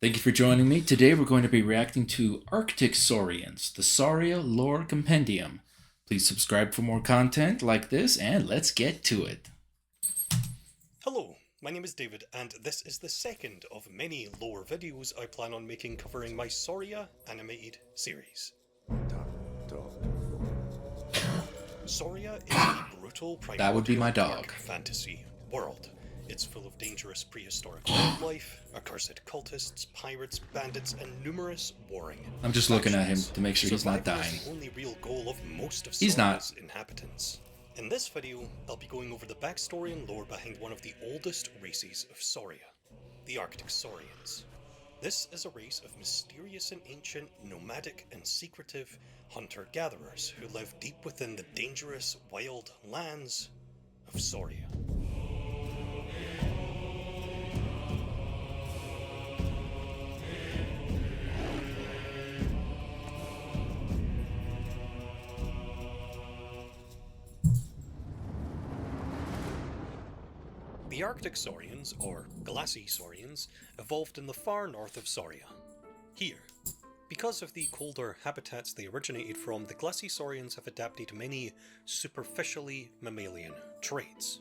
Thank you for joining me. Today we're going to be reacting to Arctic Saurians, the Sauria Lore Compendium. Please subscribe for more content like this, and let's get to it. Hello, my name is David, and this is the second of many lore videos I plan on making covering my SAURIA animated series. Top dog. SAURIA is a brutal That would be primordial my dark dog. fantasy world. It's full of dangerous prehistoric wildlife, accursed cultists, pirates, bandits, and numerous warring I'm just looking at him factions. to make sure he's not Survival dying. is the only real goal of most of He's not. SAURIA's inhabitants. In this video, I'll be going over the backstory and lore behind one of the oldest races of SAURIA, the Arctic Saurians. This is a race of mysterious and ancient, nomadic and secretive hunter-gatherers who live deep within the dangerous, wild lands of SAURIA. The Arctic Saurians, or glassy Saurians, evolved in the far north of SAURIA. Here, because of the colder habitats they originated from, the glassy Saurians have adapted many superficially mammalian traits.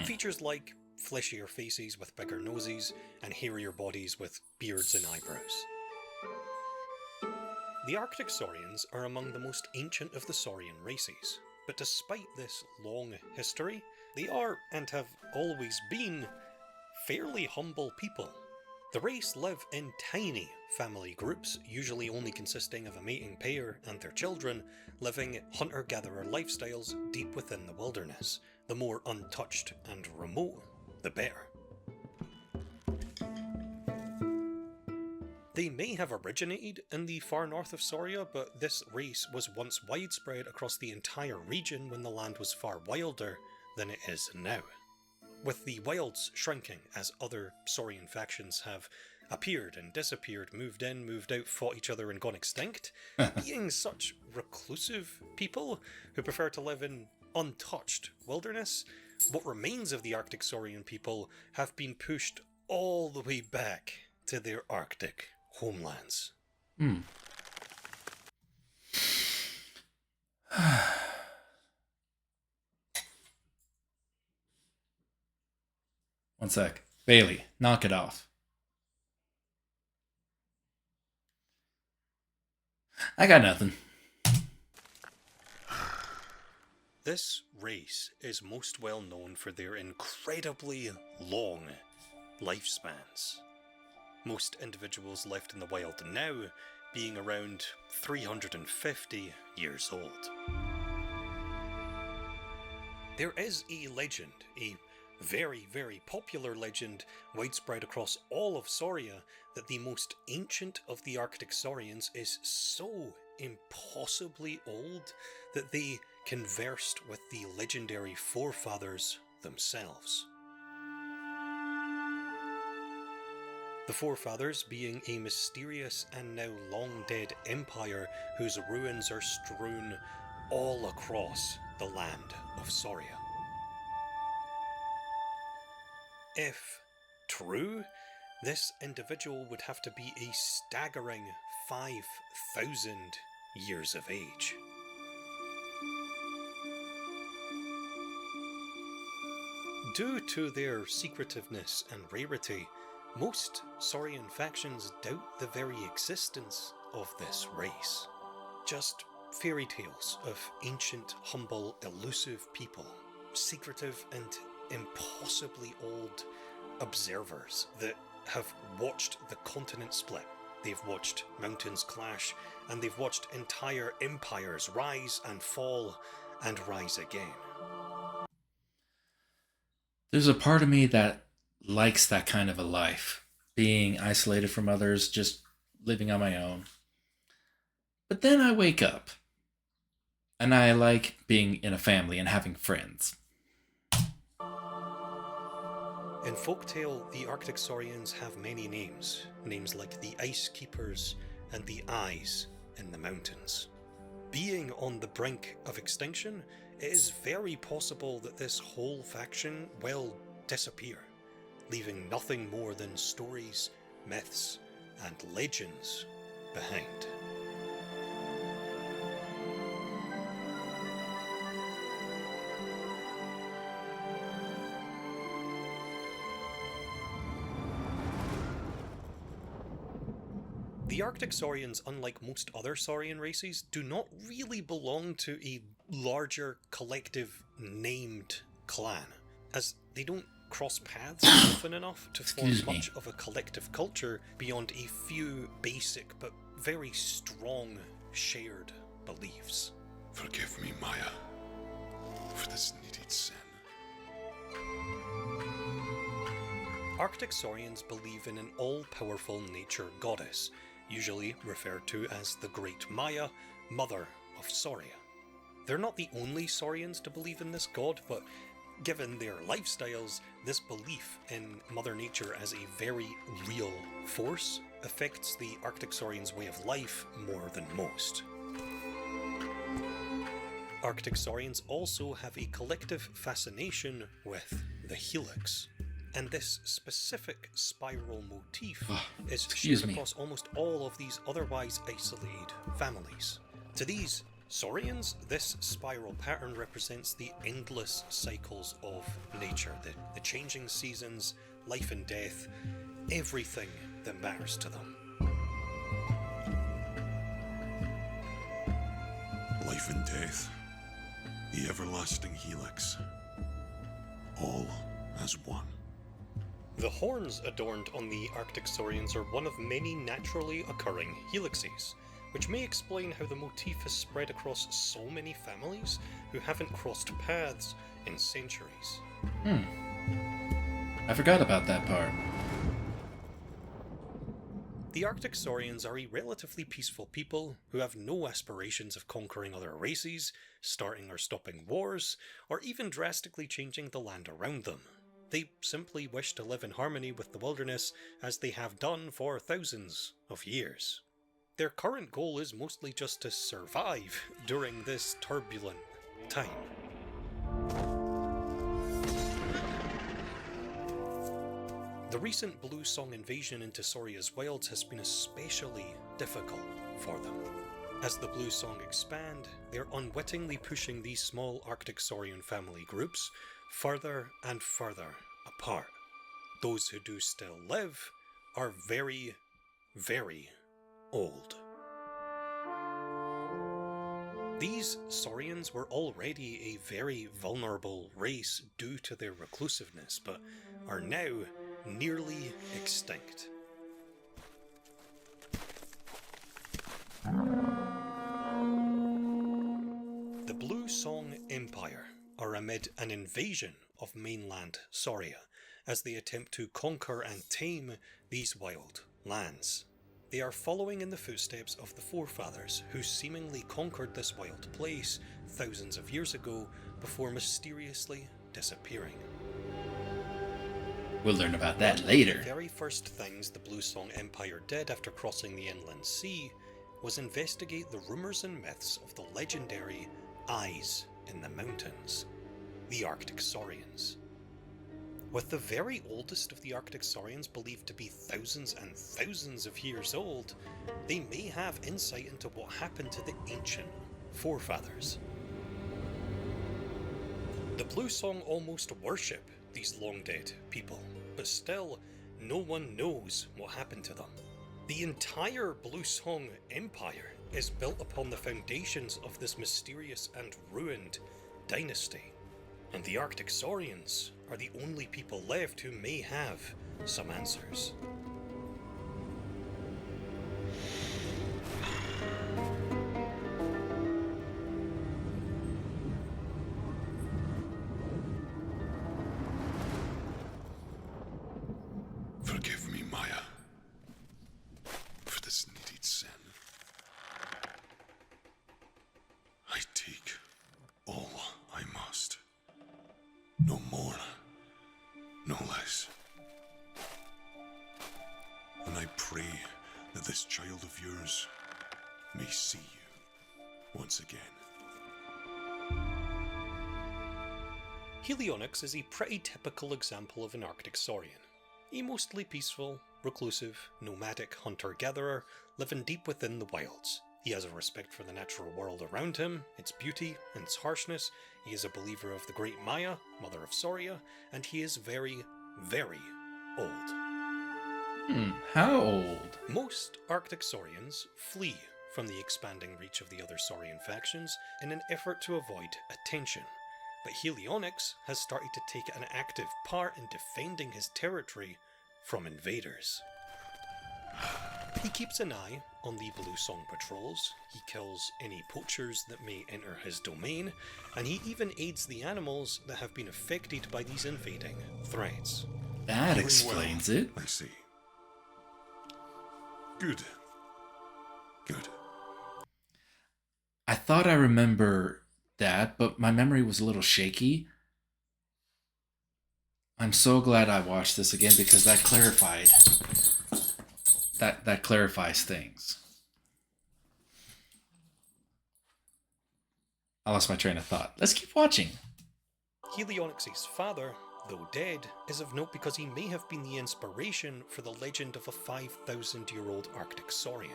Features like fleshier faces with bigger noses and hairier bodies with beards and eyebrows. The Arctic Saurians are among the most ancient of the Saurian races, but despite this long history, they are, and have always been, fairly humble people. The race live in tiny family groups, usually only consisting of a mating pair and their children, living hunter-gatherer lifestyles deep within the wilderness. The more untouched and remote, the better. They may have originated in the far north of SAURIA, but this race was once widespread across the entire region when the land was far wilder than it is now. With the wilds shrinking as other Saurian factions have appeared and disappeared, moved in, moved out, fought each other and gone extinct, being such reclusive people who prefer to live in untouched wilderness, what remains of the Arctic Saurian people have been pushed all the way back to their Arctic homelands. One sec. Bailey, knock it off. I got nothing. This race is most well known for their incredibly long lifespans. Most individuals left in the wild now being around 350 years old. There is a legend, a very, very popular legend widespread across all of SAURIA, that the most ancient of the Arctic Saurians is so impossibly old that they conversed with the legendary forefathers themselves. The forefathers being a mysterious and now long dead empire whose ruins are strewn all across the land of SAURIA. If true, this individual would have to be a staggering 5,000 years of age. Due to their secretiveness and rarity, most Saurian factions doubt the very existence of this race. Just fairy tales of ancient, humble, elusive people, secretive and impossibly old observers that have watched the continent split. They've watched mountains clash, and they've watched entire empires rise and fall and rise again. There's a part of me that likes that kind of a life, being isolated from others, just living on my own. But then I wake up, and I like being in a family and having friends. In folktale, the Arctic Saurians have many names, names like the Ice Keepers and the Eyes in the mountains. Being on the brink of extinction, it is very possible that this whole faction will disappear, leaving nothing more than stories, myths, and legends behind. The Arctic Saurians, unlike most other Saurian races, do not really belong to a larger collective named clan, as they don't cross paths often enough to form much of a collective culture beyond a few basic but very strong shared beliefs. Forgive me, Maya, for this needed sin. Arctic Saurians believe in an all-powerful nature goddess, usually referred to as the Great Maya, Mother of Sauria. They're not the only Saurians to believe in this god, but given their lifestyles, this belief in Mother Nature as a very real force affects the Arctic Saurians' way of life more than most. Arctic Saurians also have a collective fascination with the helix, and this specific spiral motif is shared across almost all of these otherwise isolated families. To these Saurians, this spiral pattern represents the endless cycles of nature, the changing seasons, life and death, everything that matters to them. Life and death, the everlasting helix, all as one. The horns adorned on the Arctic Saurians are one of many naturally occurring helixes, which may explain how the motif has spread across so many families who haven't crossed paths in centuries. I forgot about that part. The Arctic Saurians are a relatively peaceful people who have no aspirations of conquering other races, starting or stopping wars, or even drastically changing the land around them. They simply wish to live in harmony with the wilderness as they have done for thousands of years. Their current goal is mostly just to survive during this turbulent time. The recent Blue Song invasion into Sauria's wilds has been especially difficult for them. As the Blue Song expand, they're unwittingly pushing these small Arctic Saurian family groups further and further apart. Those who do still live are very, very old. These Saurians were already a very vulnerable race due to their reclusiveness, but are now nearly extinct. The Blue Song Empire are amid an invasion of mainland Sauria as they attempt to conquer and tame these wild lands. They are following in the footsteps of the forefathers who seemingly conquered this wild place thousands of years ago before mysteriously disappearing. We'll learn about that One later. of the very first things the Blue Song Empire did after crossing the inland sea was investigate the rumours and myths of the legendary Eyes in the Mountains, the Arctic Saurians. With the very oldest of the Arctic Saurians believed to be thousands and thousands of years old, they may have insight into what happened to the ancient forefathers. The Blue Song almost worship these long-dead people, but still, no one knows what happened to them. The entire Blue Song Empire is built upon the foundations of this mysterious and ruined dynasty, and the Arctic Saurians are the only people left who may have some answers. Forgive me, Maya, for this needed sin. I take all I must. No more, no less. And I pray that this child of yours may see you once again. Helionyx is a pretty typical example of an Arctic Saurian. A mostly peaceful, reclusive, nomadic hunter-gatherer living deep within the wilds. He has a respect for the natural world around him, its beauty and its harshness. He is a believer of the great Maya, mother of Sauria, and he is very, very old. How old? Most Arctic Saurians flee from the expanding reach of the other Saurian factions in an effort to avoid attention. But Helionyx has started to take an active part in defending his territory from invaders. He keeps an eye on the Blue Song patrols, he kills any poachers that may enter his domain, and he even aids the animals that have been affected by these invading threats. That Doing explains well, it. I see. Good. Good. I thought I remember that, but my memory was a little shaky. I'm so glad I watched this again because that clarified that clarifies things. I lost my train of thought. Let's keep watching. Helionyx's father, though dead, is of note because he may have been the inspiration for the legend of a 5,000-year-old Arctic Saurian.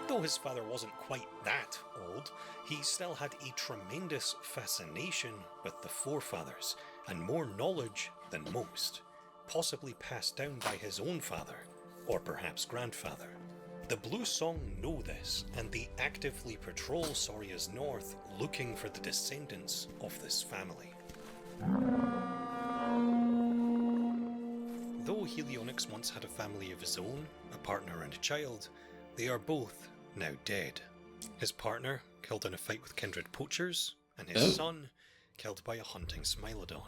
Though his father wasn't quite that old, he still had a tremendous fascination with the forefathers, and more knowledge than most, possibly passed down by his own father, or perhaps grandfather. The Blue Song know this, and they actively patrol Sauria's north, looking for the descendants of this family. Though Helionyx once had a family of his own, a partner and a child, they are both now dead. His partner killed in a fight with kindred poachers, and his son killed by a hunting Smilodon.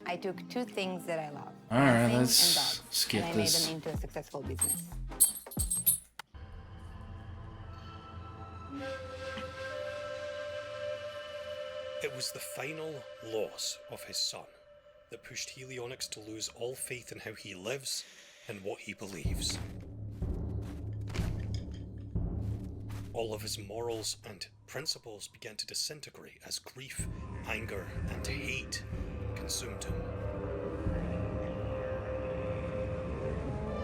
I took two things that I love, All right, hunting let's and dogs, skip and I made this. them into a successful business. It was the final loss of his son that pushed Helionyx to lose all faith in how he lives and what he believes. All of his morals and principles began to disintegrate as grief, anger, and hate consumed him.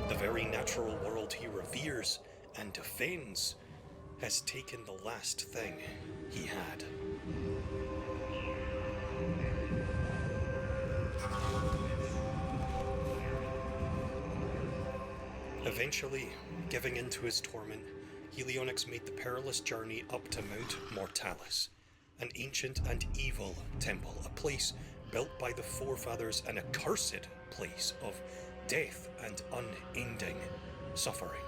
The very natural world he reveres and defends has taken the last thing he had. Eventually, giving in to his torment, Helionyx made the perilous journey up to Mount Mortalis, an ancient and evil temple, a place built by the forefathers, an accursed place of death and unending suffering.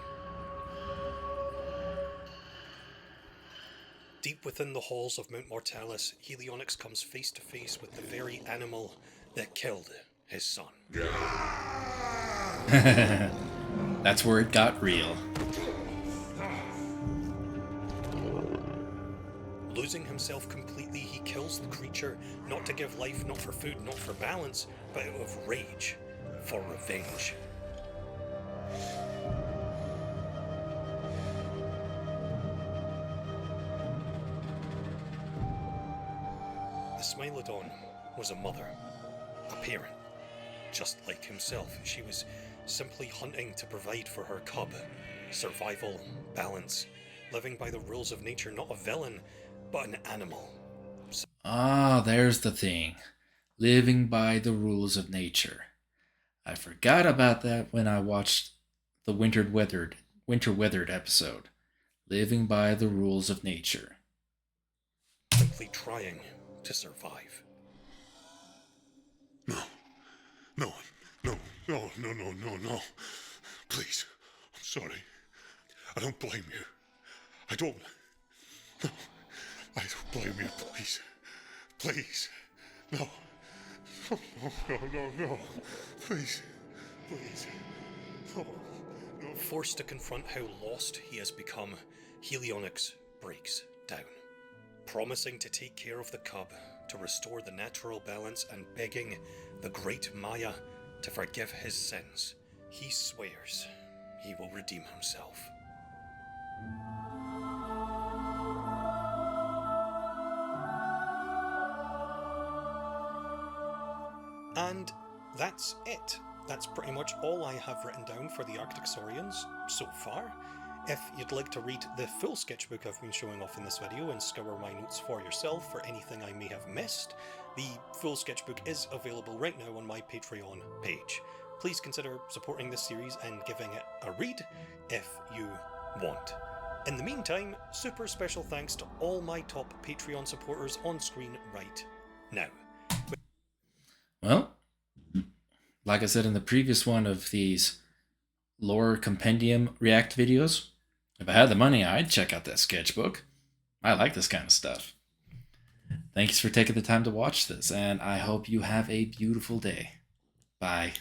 Deep within the halls of Mount Mortalis, Helionyx comes face to face with the very animal that killed his son. That's where it got real. Losing himself completely, he kills the creature, not to give life, not for food, not for balance, but out of rage, for revenge. The Smilodon was a mother, a parent, just like himself. She was simply hunting to provide for her cub. Survival, balance, living by the rules of nature, not a villain, but an animal. Ah, there's the thing. Living by the rules of nature. I forgot about that when I watched the Winter Weathered episode. Living by the rules of nature. Simply trying to survive. No. No. No. No. No. No. No. No. Please. I'm sorry. I don't blame you. I don't. No. I don't blame you. Please. Please. No. No. No. No. No. Please. Please. No. No. Forced to confront how lost he has become, Helionyx breaks down. Promising to take care of the cub, to restore the natural balance, and begging the great Maya to forgive his sins, he swears he will redeem himself. And that's it. That's pretty much all I have written down for the Arctic Saurians so far. If you'd like to read the full sketchbook I've been showing off in this video and scour my notes for yourself for anything I may have missed, the full sketchbook is available right now on my Patreon page. Please consider supporting this series and giving it a read if you want. In the meantime, super special thanks to all my top Patreon supporters on screen right now. Well, like I said in the previous one of these lore compendium react videos, if I had the money, I'd check out that sketchbook. I like this kind of stuff. Thanks for taking the time to watch this, and I hope you have a beautiful day. Bye.